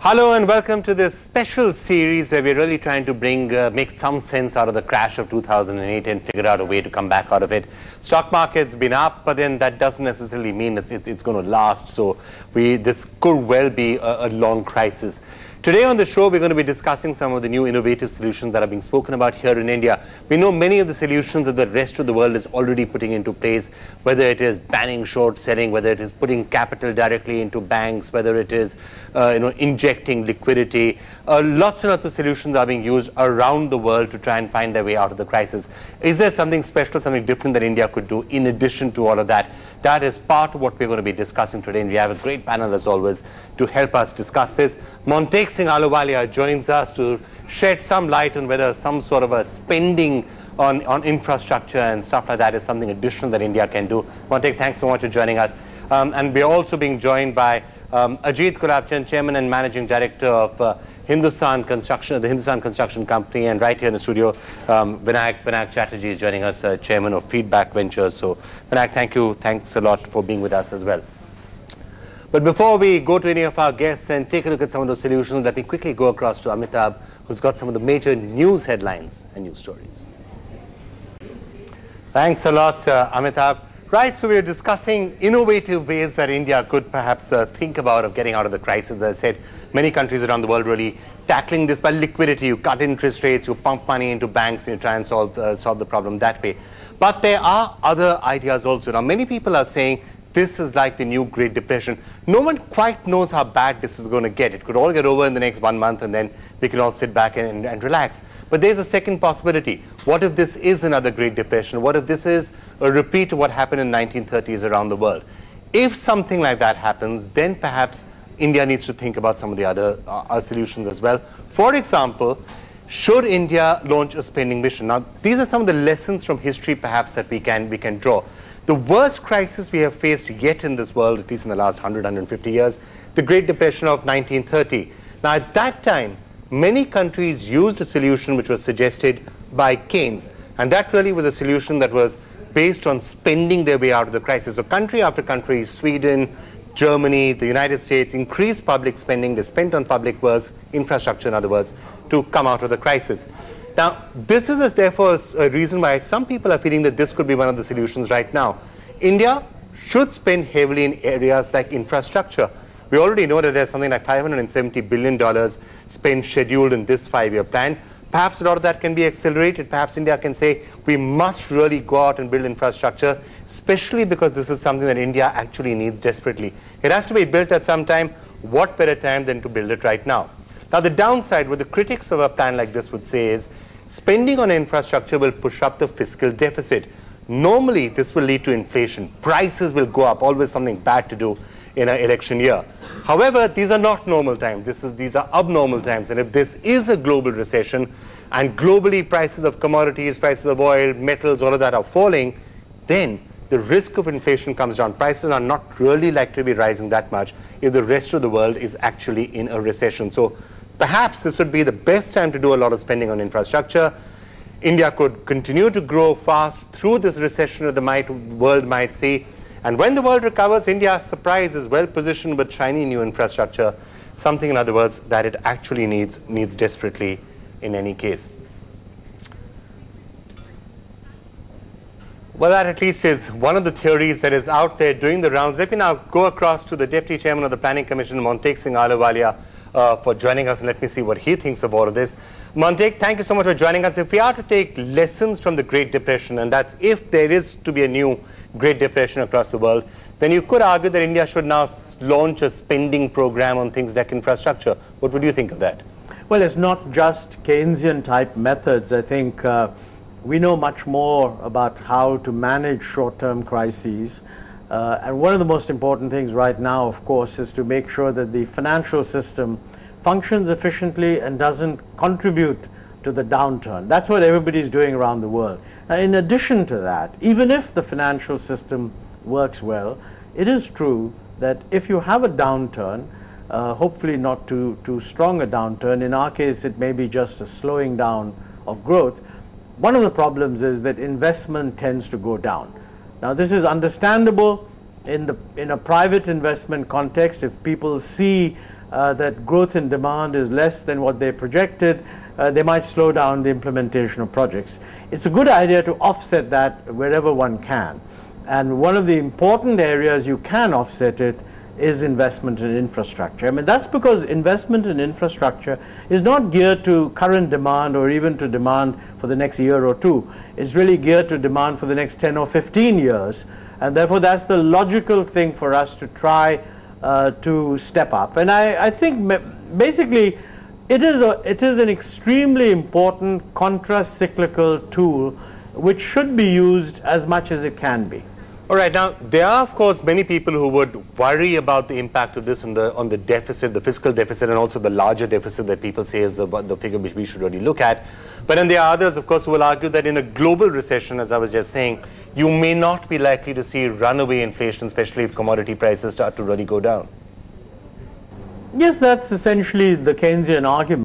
Hello and welcome to this special series where we're really trying to make some sense out of the crash of 2008 and figure out a way to come back out of it. Stock market's been up, but then that doesn't necessarily mean it's going to last. So this could well be a long crisis. Today on the show, we're going to be discussing some of the new innovative solutions that are being spoken about here in India. We know many of the solutions that the rest of the world is already putting into place, whether it is banning short selling, whether it is putting capital directly into banks, whether it is injecting liquidity. Lots and lots of solutions are being used around the world to try and find their way out of the crisis. Is there something special, something different that India could do in addition to all of that? That is part of what we're going to be discussing today, and we have a great panel as always to help us discuss this. Montek Singh Ahluwalia joins us to shed some light on whether some sort of a spending on infrastructure and stuff like that is something additional that India can do. Montek, thanks so much for joining us. And we're also being joined by Ajit, Gulabchand, Chairman and Managing Director of Hindustan Construction, the Hindustan Construction Company, and right here in the studio, Vinayak Chatterjee is joining us, Chairman of Feedback Ventures. So, Vinayak, thank you. Thanks a lot for being with us as well. But before we go to any of our guests and take a look at some of those solutions, let me quickly go across to Amitabh, who's got some of the major news headlines and news stories. Thanks a lot, Amitabh. Right, so we are discussing innovative ways that India could perhaps think about of getting out of the crisis. As I said, many countries around the world really tackling this by liquidity. You cut interest rates, you pump money into banks, and you try and solve the problem that way. But there are other ideas also. Now, many people are saying this is like the new Great Depression. No one quite knows how bad this is going to get. It could all get over in the next 1 month, and then we can all sit back and relax. But there's a second possibility. What if this is another Great Depression? What if this is a repeat of what happened in the 1930s around the world? If something like that happens, then perhaps India needs to think about some of the other solutions as well. For example, should India launch a spending mission? Now, these are some of the lessons from history perhaps that we can draw. The worst crisis we have faced yet in this world, at least in the last 100, 150 years, the Great Depression of 1930. Now, at that time, many countries used a solution which was suggested by Keynes. And that really was a solution that was based on spending their way out of the crisis. So country after country, Sweden, Germany, the United States, increased public spending. They spent on public works, infrastructure in other words, to come out of the crisis. Now, this is therefore a reason why some people are feeling that this could be one of the solutions right now. India should spend heavily in areas like infrastructure. We already know that there's something like $570 billion spent scheduled in this 5-year plan. Perhaps a lot of that can be accelerated. Perhaps India can say we must really go out and build infrastructure, especially because this is something that India actually needs desperately. It has to be built at some time. What better time than to build it right now? Now, the downside, what the critics of a plan like this would say is, spending on infrastructure will push up the fiscal deficit. Normally, this will lead to inflation. Prices will go up, always something bad to do in an election year. However, these are not normal times. These are abnormal times. And if this is a global recession, and globally prices of commodities, prices of oil, metals, all of that are falling, then the risk of inflation comes down. Prices are not really likely to be rising that much if the rest of the world is actually in a recession. So perhaps this would be the best time to do a lot of spending on infrastructure. India could continue to grow fast through this recession that the world might see. And when the world recovers, India, surprise, is well positioned with shiny new infrastructure, something, in other words, that it actually needs desperately in any case. Well, that at least is one of the theories that is out there doing the rounds. Let me now go across to the Deputy Chairman of the Planning Commission, Montek Singh Ahluwalia, for joining us, and let me see what he thinks of all of this. Montek, thank you so much for joining us. If we are to take lessons from the Great Depression, and that's if there is to be a new Great Depression across the world, then you could argue that India should now launch a spending program on things like infrastructure. What would you think of that? Well, it's not just Keynesian type methods. I think we know much more about how to manage short-term crises. And one of the most important things right now, of course, is to make sure that the financial system functions efficiently and doesn't contribute to the downturn. That's what everybody's doing around the world. Now, in addition to that, even if the financial system works well, it is true that if you have a downturn, hopefully not too strong a downturn, in our case it may be just a slowing down of growth, one of the problems is that investment tends to go down. Now, this is understandable in a private investment context. If people see that growth in demand is less than what they projected, they might slow down the implementation of projects. It's a good idea to offset that wherever one can. And one of the important areas you can offset it is investment in infrastructure. I mean, that's because investment in infrastructure is not geared to current demand or even to demand for the next year or two. It's really geared to demand for the next 10 or 15 years. And therefore, that's the logical thing for us to try to step up. And I think basically it is an extremely important contra-cyclical tool which should be used as much as it can be. All right, now there are of course many people who would worry about the impact of this on the deficit, the fiscal deficit, and also the larger deficit that people say is the figure which we should really look at. But then there are others of course who will argue that in a global recession, as I was just saying, you may not be likely to see runaway inflation, especially if commodity prices start to really go down. Yes, that's essentially the Keynesian argument.